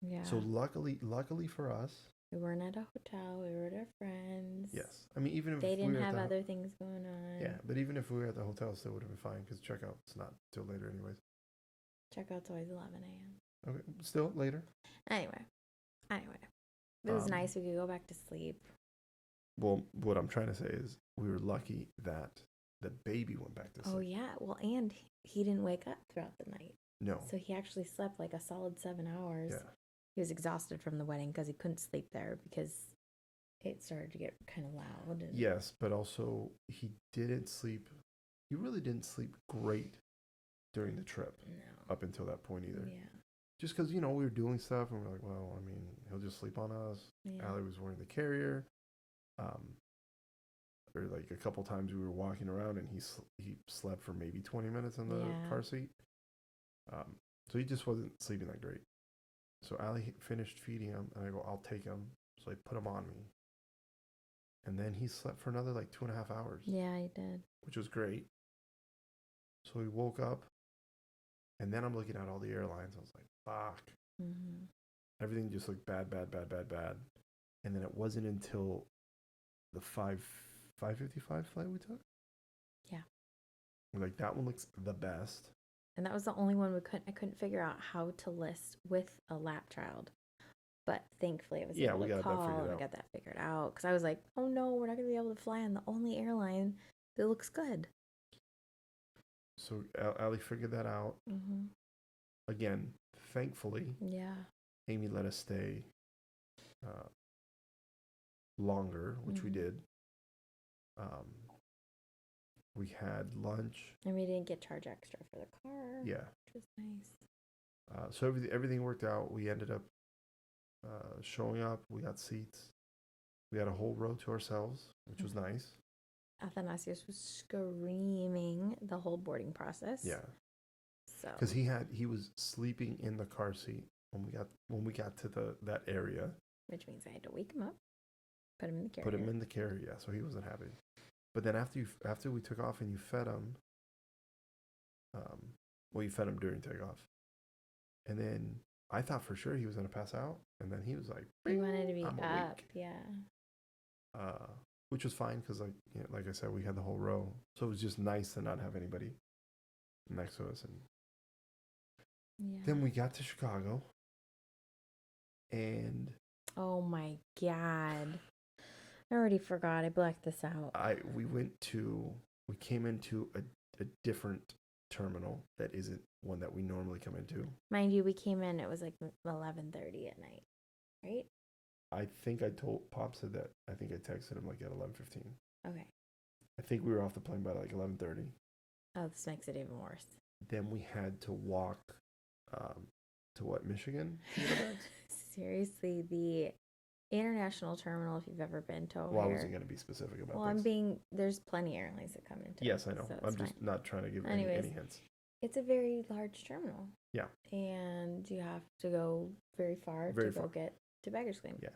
Yeah. So luckily for us, we weren't at a hotel. We were at our friends. yes. I mean, even if they didn't we were have other things going on. Yeah, but even if we were at the hotel, it still would have been fine because checkout's not till later, anyways. Checkout's always 11 a.m. Okay, still later. Anyway, it was nice. We could go back to sleep. Well, what I'm trying to say is we were lucky that the baby went back to sleep. Oh yeah, well, and he didn't wake up throughout the night. No. So he actually slept like a solid 7 hours. Yeah. He was exhausted from the wedding because he couldn't sleep there because it started to get kind of loud. And yes, but also he didn't sleep. He really didn't sleep great during the trip. No. up until that point either. Yeah. Just because, we were doing stuff and we're like, well, I mean, he'll just sleep on us. Yeah. Allie was wearing the carrier. Or like a couple times we were walking around and he slept for maybe 20 minutes in the car seat. So he just wasn't sleeping that great. So Allie finished feeding him and I go, I'll take him. So I put him on me. And then he slept for another like 2.5 hours. Yeah, he did. Which was great. So he woke up and then I'm looking at all the airlines. I was like, fuck. Mm-hmm. Everything just looked bad. And then it wasn't until the 5:55 flight we took. Yeah. Like that one looks the best. And that was the only one I couldn't figure out how to list with a lap child. But thankfully I was able to call and I got that figured out. Because I was like, oh no, we're not going to be able to fly on the only airline that looks good. So Allie figured that out. Mm-hmm. Again, thankfully, Amy let us stay longer, which we did. We had lunch. And we didn't get charged extra for the car. Yeah. Which was nice. So everything worked out. We ended up showing up. We got seats. We had a whole row to ourselves, which was nice. Athanasius was screaming the whole boarding process. Yeah. So because he was sleeping in the car seat when we got to that area. Which means I had to wake him up, put him in the carrier. Yeah, so he wasn't happy. But then after we took off and you fed him, you fed him during takeoff, and then I thought for sure he was gonna pass out, and then he was like, he wanted to be I'm up, awake. Yeah. Which was fine because like I said, we had the whole row, so it was just nice to not have anybody next to us. And then we got to Chicago, and oh my God, I already forgot. I blacked this out. We came into a different terminal that isn't one that we normally come into. Mind you, we came in, it was like 11:30 at night, right? I think Pop said that. I think I texted him like at 11:15. Okay. I think we were off the plane by like 11:30. Oh, this makes it even worse. Then we had to walk to Michigan to get our bags? Seriously, the international terminal, if you've ever been to over here. I wasn't going to be specific about this. There's plenty of airlines that come into Yes, I know. So I'm just not trying to give any hints. It's a very large terminal. Yeah. And you have to go very far to go get to baggage claim. Yeah.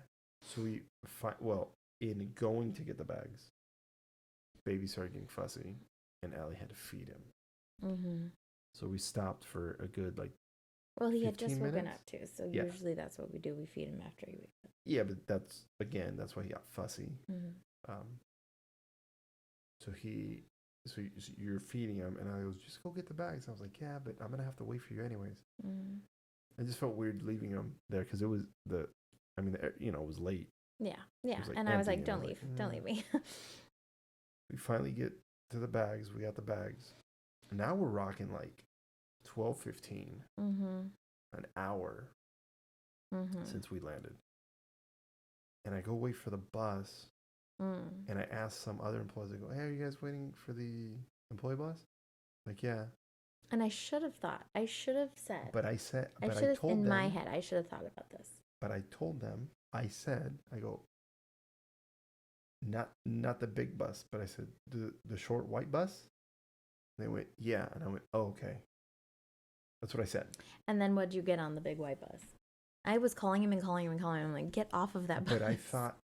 So in going to get the bags, baby started getting fussy, and Allie had to feed him. Mm-hmm. So we stopped for a good he had just woken minutes? up too, so usually that's what we do. We feed him after he wakes up. Yeah, but that's why he got fussy. Mm-hmm. So you're feeding him, and I was just go get the bags. I was like, yeah, but I'm gonna have to wait for you anyways. Mm-hmm. I just felt weird leaving him there because it was it was late. Yeah, and I was like, don't leave, don't leave me. We finally get to the bags. We got the bags. Now we're rocking like 12:15, an hour since we landed. And I go wait for the bus, and I ask some other employees, I go, hey, are you guys waiting for the employee bus? Like, yeah. And I should have said. But I told them. In my head, I should have thought about this. But I told them, I go, not the big bus, but I said, the short white bus? And they went, yeah. And I went, oh, okay. That's what I said. And then what'd you get on the big white bus? I was calling him. I'm like, get off of that bus. But I thought,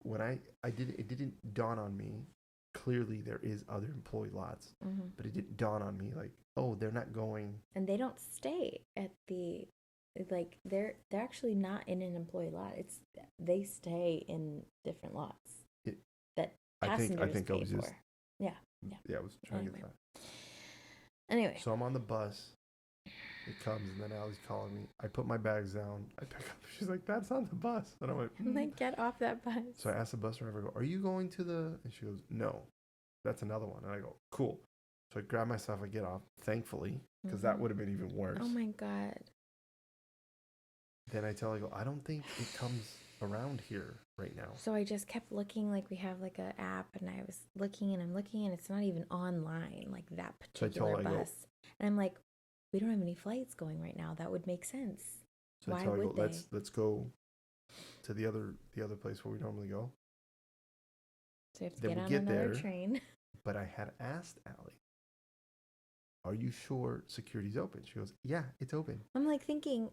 when it didn't dawn on me. Clearly, there is other employee lots. Mm-hmm. But it didn't dawn on me, like, oh, they're not going. And they don't stay at the, like, they're actually not in an employee lot. They stay in different lots that passengers I think pay I was for. just. Yeah, I was trying to get that. Anyway. So I'm on the bus. It comes, and then Allie's calling me. I put my bags down. I pick up. She's like, that's on the bus. And I went, I'm like, get off that bus. So I asked the bus driver, I go, are you going to the... And she goes, no. That's another one. And I go, cool. So I grab my stuff. I get off, thankfully, because that would have been even worse. Oh, my God. Then I tell her, I go, I don't think it comes around here right now. So I just kept looking, like we have like an app, and I was looking, and it's not even online, like that particular bus. And I'm like, we don't have any flights going right now. That would make sense. So Why I tell her, would they? let's go to the other place where we normally go. So you have to Then get we on get another there. train. But I had asked Allie, are you sure security's open? She goes, yeah, it's open. I'm like thinking,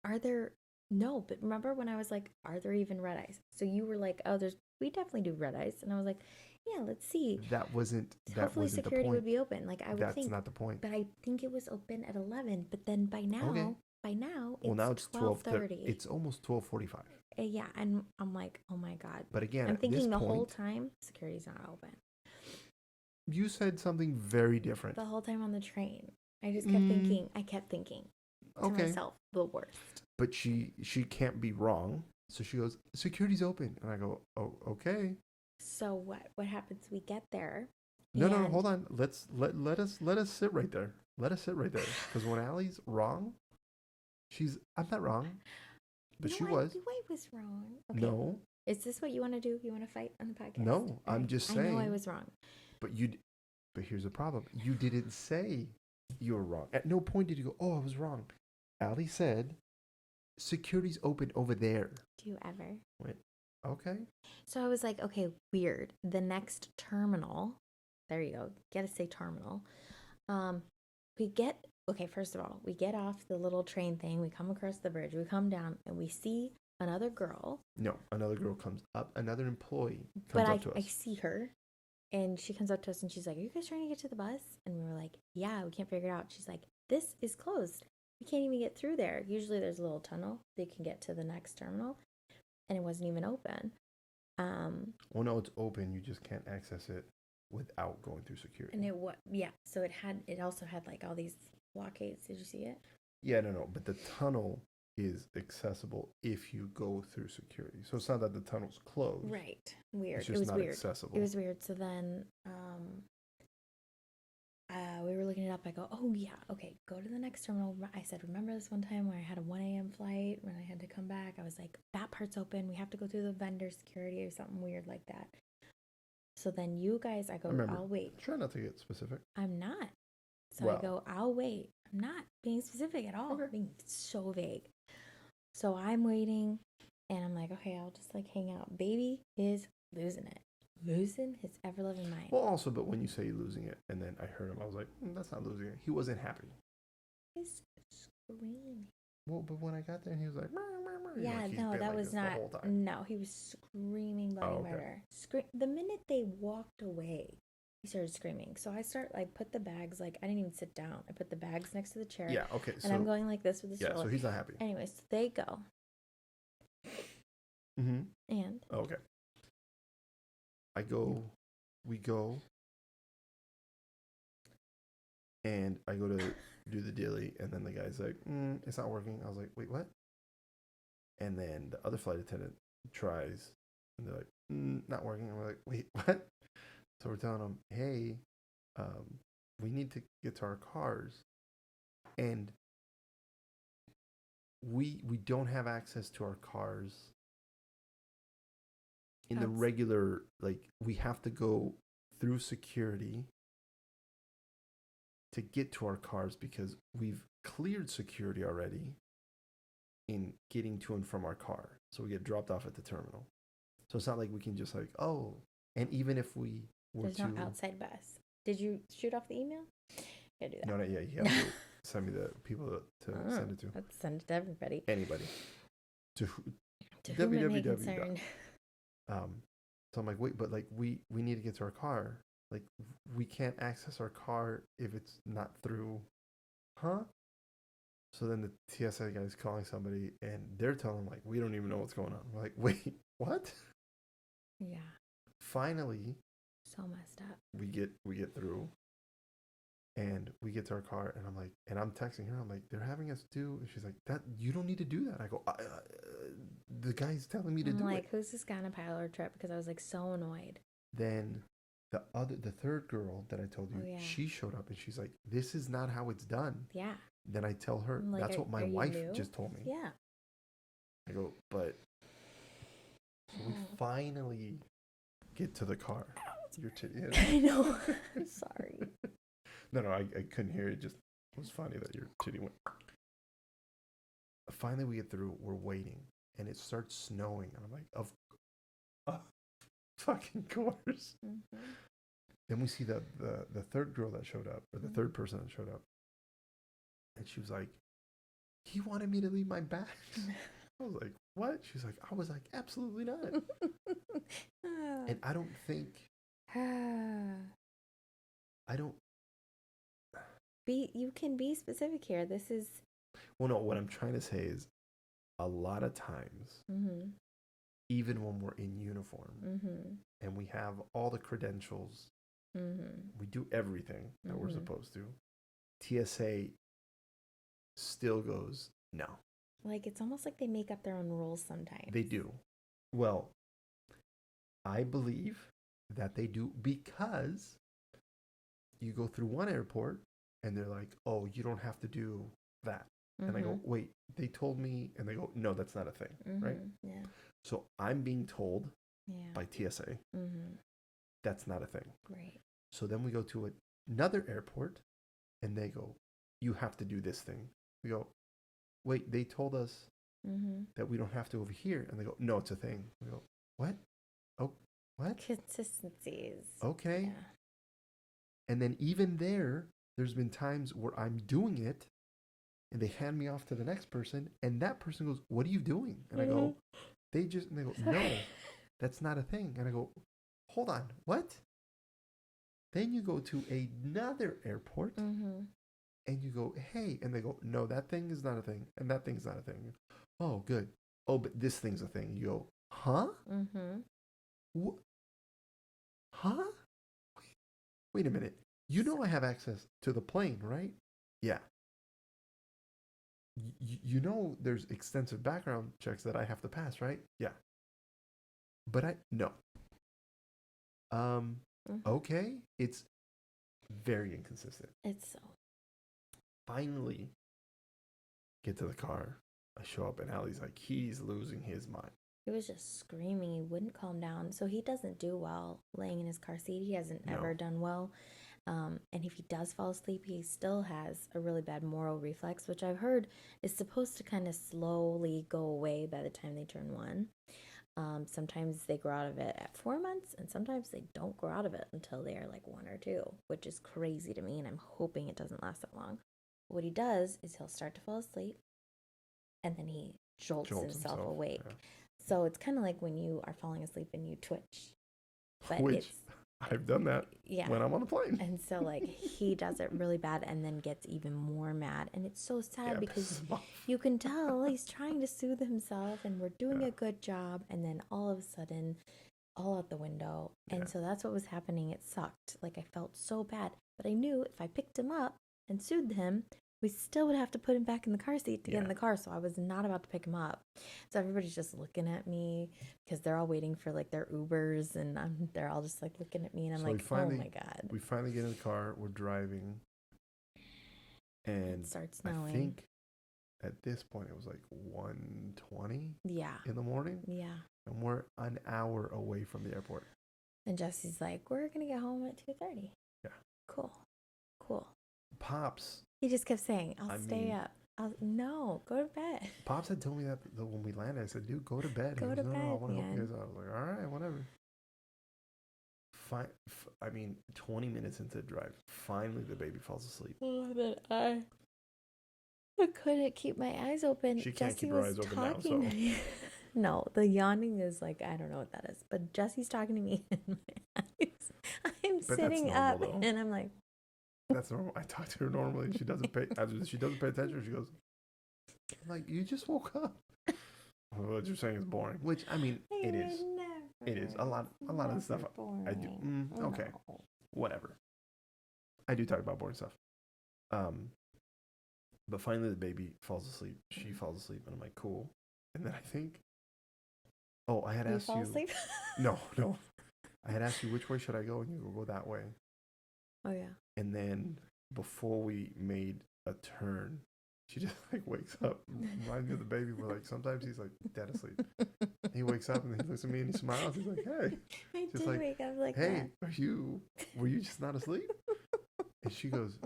are there no, but remember when I was like, are there even red eyes? So you were like, oh, we definitely do red eyes. And I was like, yeah, let's see. Hopefully security the point. would be open. Like I would That's think. not the point. But I think it was open at 11. But then by now, it's 12:30. It's almost 12:45. Yeah, and I'm like, oh my God. But again, I'm thinking the point, whole time security's not open. You said something very different. The whole time on the train. I just kept thinking. I kept thinking to myself, the worst. But she can't be wrong. So she goes, security's open. And I go, oh, okay. So what happens? We get there. No, hold on. Let us sit right there. Let us sit right there. Because when Allie's wrong, I'm not wrong. But she was. I was wrong. Okay. No. Is this what you want to do? You want to fight on the podcast? No, I'm just saying. I know I was wrong. But here's the problem. You didn't say you were wrong. At no point did you go, oh, I was wrong. Allie said, security's open over there. Do you ever? Went, okay. So I was like, okay, weird. The terminal. There you go. Gotta say terminal. First of all, we get off the little train thing. We come across the bridge. We come down and we see another girl. No, another girl comes up. Another employee comes up to us. I see her. And she comes up to us and she's like, are you guys trying to get to the bus? And we were like, yeah, we can't figure it out. She's like, this is closed. We can't even get through there. Usually there's a little tunnel. They can get to the next terminal. And it wasn't even open. Well, no, it's open. You just can't access it without going through security. And so it also had like all these blockades. Did you see it? Yeah, no. But the tunnel is accessible if you go through security. So it's not that the tunnel's closed. Right. Weird. It's just not accessible. It was weird. So then we were looking it up. I go, oh yeah, okay, go to the next terminal. I said, remember this one time where I had a 1 a.m. flight when I had to come back? I was like, that part's open. We have to go through the vendor security or something weird like that. So then you guys, I go, I'll wait. Try not to get specific. I'm not. So I go, I'll wait. I'm not being specific at all. Okay. I'm being so vague. So I'm waiting, and I'm like, okay, I'll just like hang out. Baby is losing it. Losing his ever-loving mind. Well, also, but when you say losing it, and then I heard him, I was like, that's not losing it. He wasn't happy. He's screaming. Well, but when I got there, and he was like, yeah, like no, that like was not. No, he was screaming bloody murder. The minute they walked away, he started screaming. So I put the bags, like, I didn't even sit down. I put the bags next to the chair. Yeah, okay. And I'm going like this with the stroller. Yeah, so he's not happy. Anyways, so they go. Mm-hmm. And? Okay. We go, and I go to do the daily, and then the guy's like, it's not working. I was like, wait, what? And then the other flight attendant tries, and they're like, not working. And we're like, wait, what? So we're telling them, hey, we need to get to our cars, and we don't have access to our cars in the regular, like, we have to go through security to get to our cars because we've cleared security already in getting to and from our car. So we get dropped off at the terminal. So it's not like we can just like, oh, and even if we were There's no outside bus. Did you shoot off the email? Yeah, do that. No, not yet. You have to send me the people to send it to. Let's send it to everybody. Anybody. To whom it may concern. So I'm like, wait, but like we need to get to our car. Like we can't access our car if it's not through, huh? So then the TSA guy is calling somebody, and they're telling them like, we don't even know what's going on. We're like, wait, what? Yeah. Finally, so messed up. We get through, and we get to our car, and I'm like, and I'm texting her. I'm like, they're having us do. And she's like, that you don't need to do that. I go, the guy's telling me to do it. I'm like, who's this guy on a pilot trip? Because I was like so annoyed. Then the third girl that I told you, she showed up, and she's like, this is not how it's done. Yeah. Then I tell her, like, that's what my wife just told me. Yeah. I go, but so we finally get to the car. I know. I'm sorry. No, I couldn't hear it. Just It was funny that your titty went. Finally, we get through. We're waiting, and it starts snowing. And I'm like, of fucking course. Mm-hmm. Then we see the third girl that showed up, or the third person that showed up, and she was like, he wanted me to leave my bags. I was like, what? She's like, I was like, absolutely not. And I don't think, I don't. You can be specific here. This is. Well, no, what I'm trying to say is a lot of times, Mm-hmm. even when we're in uniform Mm-hmm. and we have all the credentials, Mm-hmm. we do everything that we're Mhm. supposed to, TSA still goes, no. Like, it's almost like they make up their own rules sometimes. They do. Well, I believe that they do because you go through one airport and they're like, oh, you don't have to do that. Mm-hmm. And I go, wait, they told me, and they go, no, that's not a thing, right? Yeah. So I'm being told Yeah. by TSA Mm-hmm. that's not a thing. Right. So then we go to another airport and they go, you have to do this thing. We go, wait, they told us Mm-hmm. that we don't have to over here. And they go, no, it's a thing. We go, what? Oh, what? Consistencies. Okay. Yeah. And then even there's been times where I'm doing it and they hand me off to the next person and that person goes, what are you doing? And I go, and they go, no, that's not a thing. And I go, hold on, what? Then you go to another airport Mm-hmm. and you go, hey, and they go, no, that thing is not a thing and that thing's not a thing. Oh, good. Oh, but this thing's a thing. You go, huh? Mm-hmm. Huh? Wait a minute. You know I have access to the plane, right? Yeah. You know there's extensive background checks that I have to pass, right? Yeah. But no. Mm-hmm. Okay. It's very inconsistent. It's so. Finally, get to the car. I show up and Allie's like, he's losing his mind. He was just screaming. He wouldn't calm down. So he doesn't do well laying in his car seat. He hasn't ever done well. And if he does fall asleep, he still has a really bad moral reflex, which I've heard is supposed to kind of slowly go away by the time they turn 1. Sometimes they grow out of it at 4 months, and sometimes they don't grow out of it until they are like 1 or 2, which is crazy to me, and I'm hoping it doesn't last that long. What he does is he'll start to fall asleep, and then he jolts himself awake. Yeah. So it's kind of like when you are falling asleep and you twitch. But which I've done that when I'm on a plane. And so like he does it really bad and then gets even more mad. And it's so sad because you can tell he's trying to soothe himself and we're doing a good job. And then all of a sudden, all out the window. And so that's what was happening. It sucked. Like I felt so bad. But I knew if I picked him up and soothed him, we still would have to put him back in the car seat to get in the car. So I was not about to pick him up. So everybody's just looking at me because they're all waiting for like their Ubers and they're all just like looking at me and I'm like, oh my God. We finally get in the car. We're driving. And it starts snowing. I think at this point it was like 1:20 in the morning. Yeah. And we're an hour away from the airport. And Jesse's like, we're going to get home at 2:30. Yeah. Cool. Pops. He just kept saying, I'll stay up. No, go to bed. Pops had told me that when we landed. I said, dude, go to bed. Go to bed, I want to help you man. guys out. I was like, all right, whatever. 20 minutes into the drive, finally the baby falls asleep. Oh, but I couldn't keep my eyes open. She can't Jesse keep her eyes open now, so. No, the yawning is like, I don't know what that is. But Jesse's talking to me in my eyes. I'm sitting up though. And I'm like. That's normal. I talk to her normally. She doesn't pay attention. She goes, I'm like, you just woke up. What you're saying is boring. Which, I mean, it is. It is. A lot of the stuff I do. Okay. No. Whatever. I do talk about boring stuff. But finally the baby falls asleep. She falls asleep and I'm like, cool. And then I think, I had asked you. Asleep? No. I had asked you which way should I go and you go that way. Oh yeah. And then before we made a turn, she just like wakes up, reminds me of the baby. We're like, sometimes he's like dead asleep. He wakes up and then he looks at me and he smiles. He's like, hey. I just did wake up like hey, that. were you just not asleep? And she goes,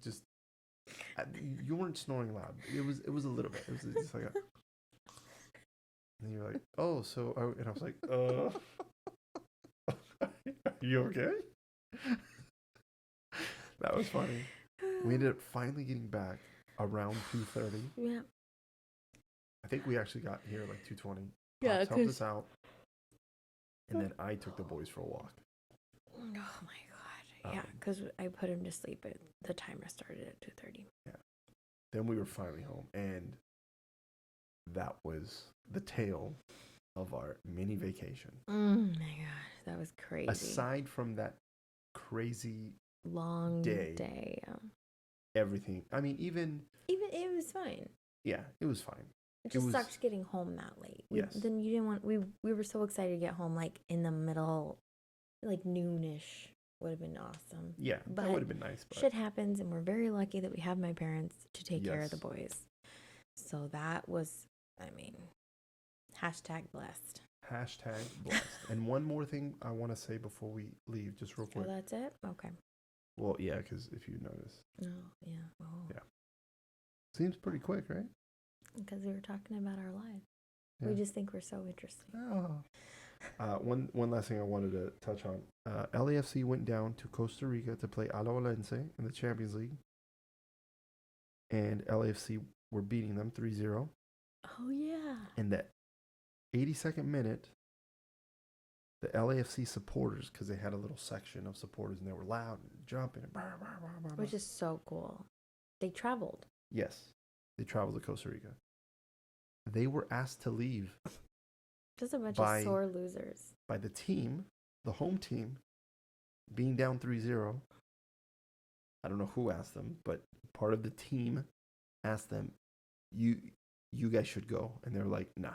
just You weren't snoring loud. It was a little bit. It was just like a. And you're like, oh, so, and I was like, are you okay? That was funny. We ended up finally getting back around 2:30. Yeah. I think we actually got here like 2:20. Yeah, Pops helped 'cause- us out, and then I took the boys for a walk. Oh my god. Yeah, because I put him to sleep. The timer started at 2:30. Yeah. Then we were finally home, and that was the tale of our mini vacation. Oh my god, that was crazy. Aside from that crazy long day. everything. I mean, even it was fine. Yeah, it was fine. It just sucks getting home that late. Yes. Then you didn't want. We were so excited to get home like in the middle, like noonish. Would have been awesome. Yeah, but that would have been nice. But shit happens, and we're very lucky that we have my parents to take care of the boys. So that was, I mean, #blessed. #blessed. And one more thing I want to say before we leave, just real quick. Oh, that's it? Okay. Well, yeah, because if you notice. Oh, yeah. Oh. Yeah. Seems pretty quick, right? Because we were talking about our lives. Yeah. We just think we're so interesting. Oh. One last thing I wanted to touch on. LAFC went down to Costa Rica to play Alajuelense in the Champions League. And LAFC were beating them 3-0. Oh, yeah. In the 82nd minute, the LAFC supporters, because they had a little section of supporters and they were loud and jumping. And which is so cool. They traveled. Yes. They traveled to Costa Rica. They were asked to leave. Just a bunch of sore losers. By the team, the home team, being down 3-0. I don't know who asked them, but part of the team asked them, you guys should go. And they're like, nah,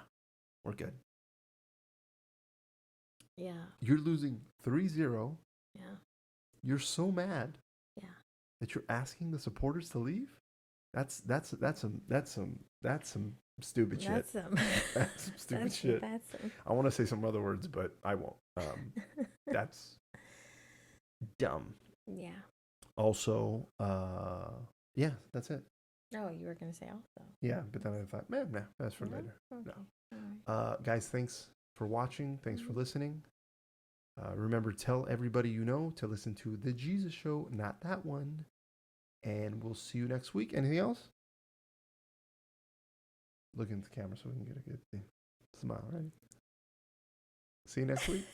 we're good. Yeah. You're losing 3-0. Yeah. You're so mad. Yeah. That you're asking the supporters to leave? That's some stupid shit. That's some stupid shit. I want to say some other words, but I won't. That's dumb. Yeah. Also, yeah, that's it. Oh, you were gonna say also. Yeah, but then I thought, man, nah, that's for later. Okay. No. All right. Guys, thanks for watching. Thanks for listening. Remember, tell everybody you know to listen to The Jesus Show, not that one. And we'll see you next week. Anything else? Look into the camera so we can get a good smile, right? See you next week.